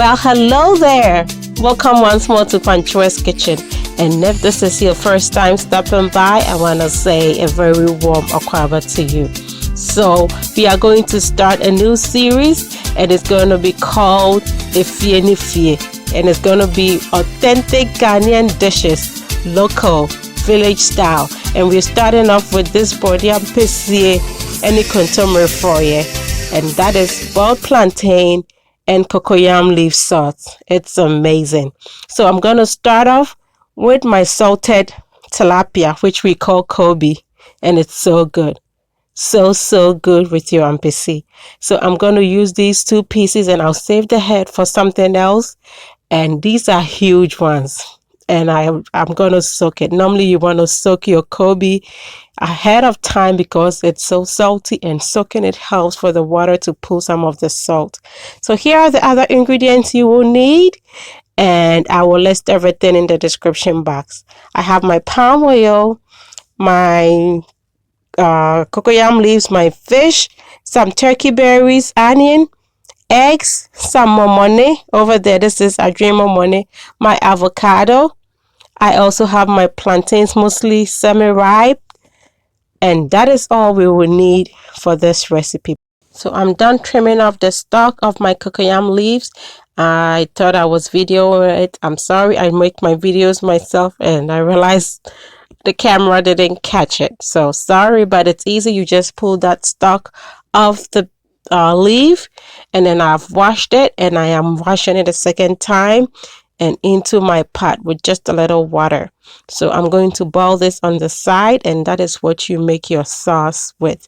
Well, hello there. Welcome once more to Panchua's Kitchen. And if this is your first time stopping by, I want to say a very warm akwaba to you. So we are going to start a new series, and it's going to be called Efie Nifie, and it's going to be authentic Ghanaian dishes, local, village style. And we're starting off with this brod3 ampesie and kontomire for you, and that is boiled plantain and cocoyam leaf sauce. It's amazing. So I'm going to start off with my salted tilapia, which we call koobi, and it's so good. So good with your ampesie. So I'm going to use these two pieces, and I'll save the head for something else. And these are huge ones, and I'm going to soak it. Normally you want to soak your koobi ahead of time because it's so salty, and soaking it helps for the water to pull some of the salt. So here are the other ingredients you will need, and I will list everything in the description box. I have my palm oil, my cocoyam leaves, my fish, some turkey berries, onion, eggs, some momone over there. This is adwene momone, my avocado. I also have my plantains, mostly semi-ripe, and that is all we will need for this recipe. So I'm done trimming off the stalk of my cocoyam leaves. I thought I was videoing it. I'm sorry, I make my videos myself, and I realized the camera didn't catch it. So sorry, but it's easy. You just pull that stalk off the leaf, and then I've washed it, and I am washing it a second time and into my pot with just a little water. So I'm going to boil this on the side, and that is what you make your sauce with,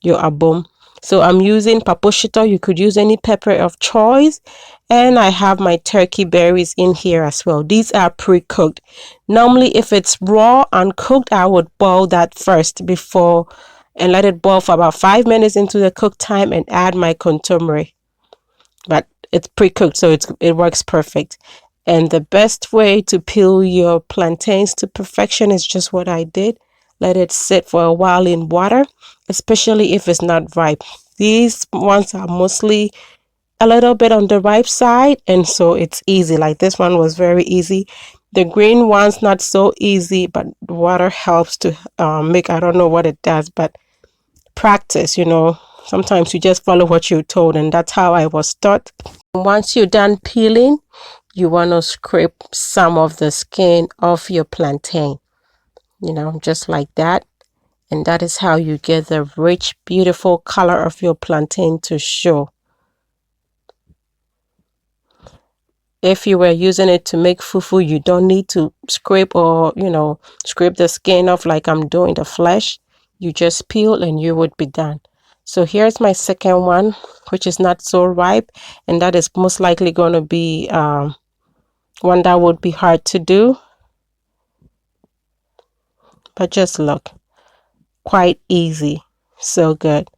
your abom. So I'm using paposhito. You could use any pepper of choice, and I have my turkey berries in here as well. These are pre-cooked. Normally if it's raw and cooked, I would boil that first before and let it boil for about 5 minutes into the cook time and add my kontomire. But it's pre-cooked, so it works perfect. And the best way to peel your plantains to perfection is just what I did. Let it sit for a while in water, especially if it's not ripe. These ones are mostly a little bit on the ripe side, and so it's easy. Like this one was very easy. The green one's not so easy, but water helps to make, I don't know what it does, but practice, sometimes you just follow what you're told, and that's how I was taught. Once you're done peeling, you want to scrape some of the skin off your plantain, just like that. And that is how you get the rich, beautiful color of your plantain to show. If you were using it to make fufu, you don't need to scrape or, scrape the skin off like I'm doing the flesh. You just peel and you would be done. So here's my second one, which is not so ripe, and that is most likely going to be one that would be hard to do. But just look, quite easy, so good.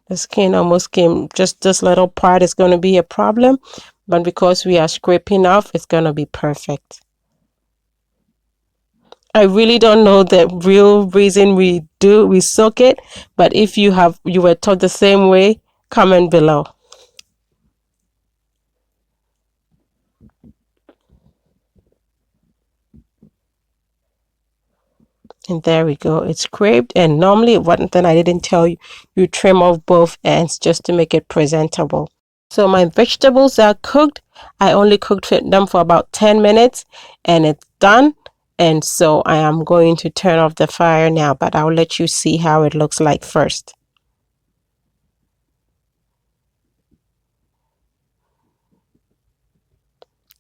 The skin almost came, just this little part is going to be a problem, but because we are scraping off, it's going to be perfect. I really don't know the real reason we soak it, but if you were taught the same way, comment below. And there we go, it's scraped. And normally, one thing I didn't tell you, you trim off both ends just to make it presentable. So my vegetables are cooked. I only cooked them for about 10 minutes and it's done. And so I am going to turn off the fire now, but I'll let you see how it looks like first.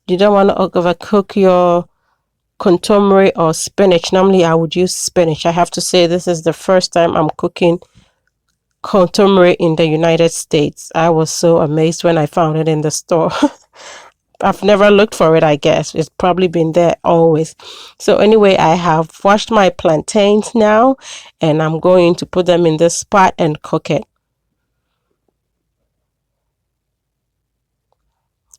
You don't want to overcook your kontomire or spinach. Normally I would use spinach. I have to say this is the first time I'm cooking kontomire in the United States. I was so amazed when I found it in the store. I've never looked for it, I guess. It's probably been there always. So anyway, I have washed my plantains now, and I'm going to put them in this pot and cook it.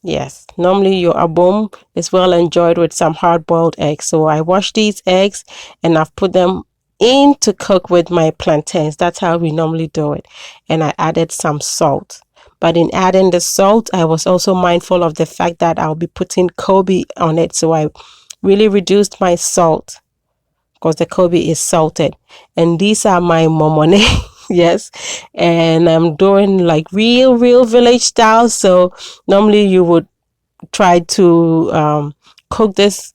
Yes, normally your abom is well enjoyed with some hard-boiled eggs. So I washed these eggs and I've put them in to cook with my plantains. That's how we normally do it. And I added some salt. But in adding the salt, I was also mindful of the fact that I'll be putting koobi on it. So I really reduced my salt because the koobi is salted. And these are my momone. Yes. And I'm doing like real village style. So normally you would try to cook this,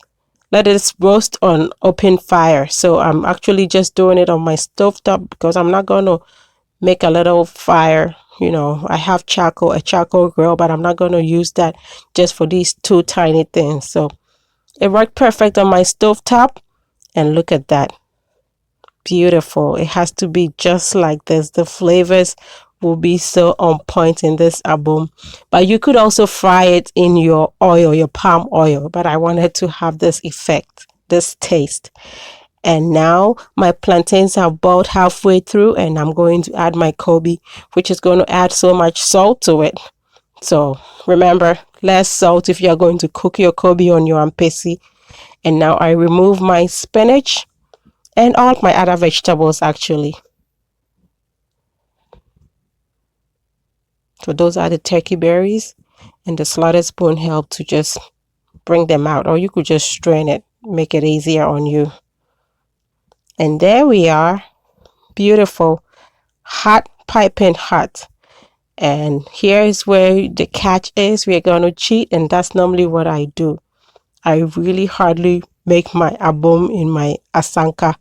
let it roast on open fire. So I'm actually just doing it on my stovetop because I'm not going to make a little fire. I have a charcoal grill, but I'm not going to use that just for these two tiny things. So it worked perfect on my stovetop. And look at that. Beautiful. It has to be just like this. The flavors will be so on point in this abom. But you could also fry it in your oil, your palm oil. But I wanted to have this effect, this taste. And now my plantains are boiled halfway through, and I'm going to add my koobi, which is going to add so much salt to it. So remember, less salt if you're going to cook your koobi on your ampesie. And now I remove my spinach and all my other vegetables actually. So those are the turkey berries, and the slotted spoon helped to just bring them out, or you could just strain it, make it easier on you. And there we are. Beautiful. Hot, piping hot. And here is where the catch is. We're going to cheat, and that's normally what I do. I really hardly make my abom in my asanka.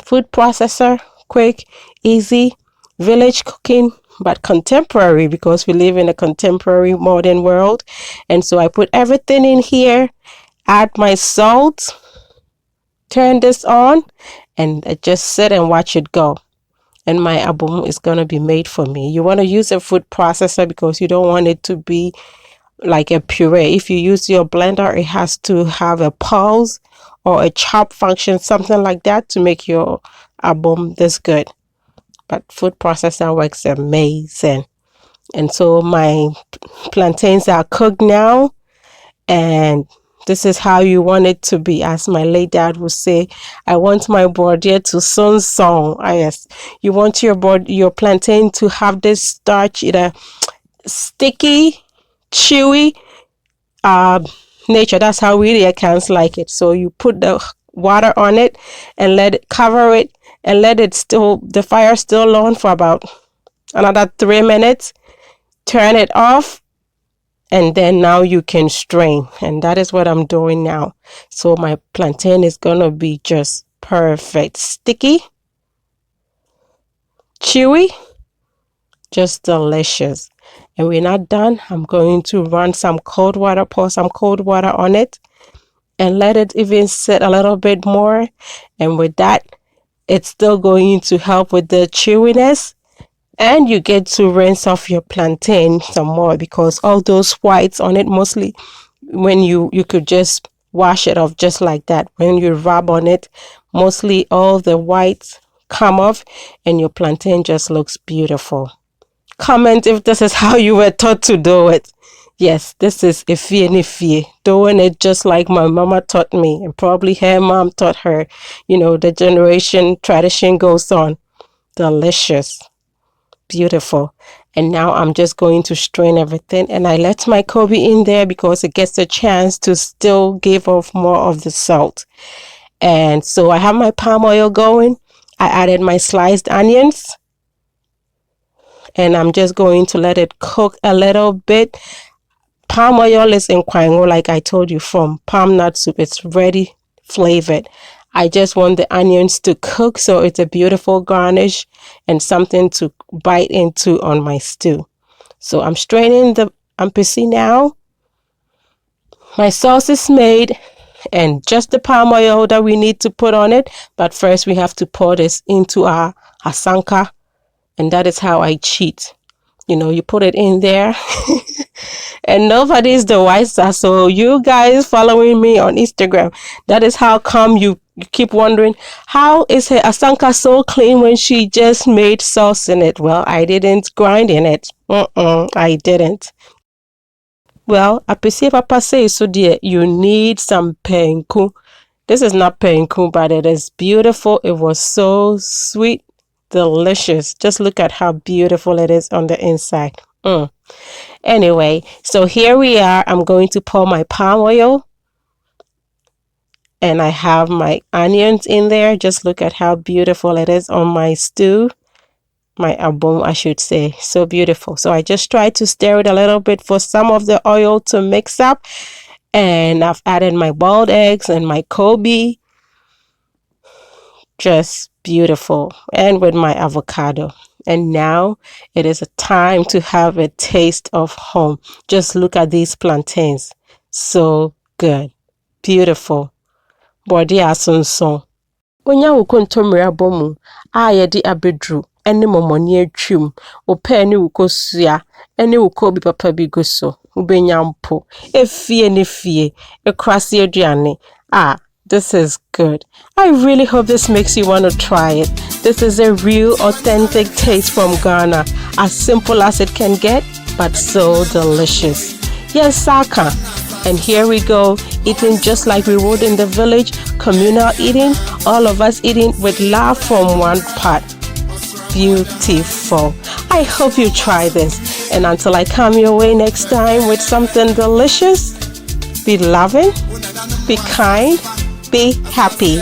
Food processor, quick, easy, village cooking, but contemporary because we live in a contemporary modern world. And so I put everything in here, add my salt, turn this on, and I just sit and watch it go. And my abom is going to be made for me. You want to use a food processor because you don't want it to be like a puree. If you use your blender, it has to have a pulse or a chop function, something like that, to make your abom this good. But food processor works amazing. And so my plantains are cooked now, and this is how you want it to be. As my late dad would say, I want my brod3 to song. Yes, you want your plantain to have this starch, either sticky, chewy nature. That's how we Ghanaians like it. So you put the water on it and let it cover it and let it the fire still on for about another 3 minutes. Turn it off, and then now you can strain, and that is what I'm doing now. So my plantain is gonna be just perfect, sticky, chewy, just delicious. And we're not done. I'm going to pour some cold water on it, and let it even sit a little bit more. And with that, it's still going to help with the chewiness. And you get to rinse off your plantain some more, because all those whites on it, mostly when you could just wash it off just like that. When you rub on it, mostly all the whites come off and your plantain just looks beautiful. Comment if this is how you were taught to do it. Yes, this is ifie, doing it just like my mama taught me, and probably her mom taught her. The generation tradition goes on. Delicious. Beautiful. And now I'm just going to strain everything, and I let my koobi in there because it gets a chance to still give off more of the salt. And so I have my palm oil going. I added my sliced onions, and I'm just going to let it cook a little bit. Palm oil is in kwahu, like I told you, from palm nut soup. It's ready flavored. I just want the onions to cook so it's a beautiful garnish and something to bite into on my stew. So I'm straining the ampesie now. My sauce is made, and just the palm oil that we need to put on it. But first we have to pour this into our asanka, and that is how I cheat. You put it in there and nobody's the wiser. So you guys following me on Instagram, that is how come you keep wondering, how is her asanka so clean when she just made sauce in it? Well, I didn't grind in it. I didn't. Well, appreciate Papa says so, dear. You need some penku. This is not penku, but it is beautiful. It was so sweet, delicious. Just look at how beautiful it is on the inside. Anyway, so here we are. I'm going to pour my palm oil. And I have my onions in there. Just look at how beautiful it is on my stew. My abom, I should say. So beautiful. So I just try to stir it a little bit for some of the oil to mix up. And I've added my boiled eggs and my koobi. Just beautiful. And with my avocado. And now it is a time to have a taste of home. Just look at these plantains. So good. Beautiful. Brod3 asonson. Onya wo kontomire abomu a ye di abeduru ene momone atwim. Opa ne wo kosua ene wo koobi papa bi guso. Ubenya mpo. Efie ne fie. Ekrase aduane. This is good. I really hope this makes you want to try it. This is a real authentic taste from Ghana. As simple as it can get, but so delicious. Yes, Saka. And here we go, eating just like we would in the village, communal eating, all of us eating with love from one pot. Beautiful. I hope you try this. And until I come your way next time with something delicious, be loving, be kind, be happy.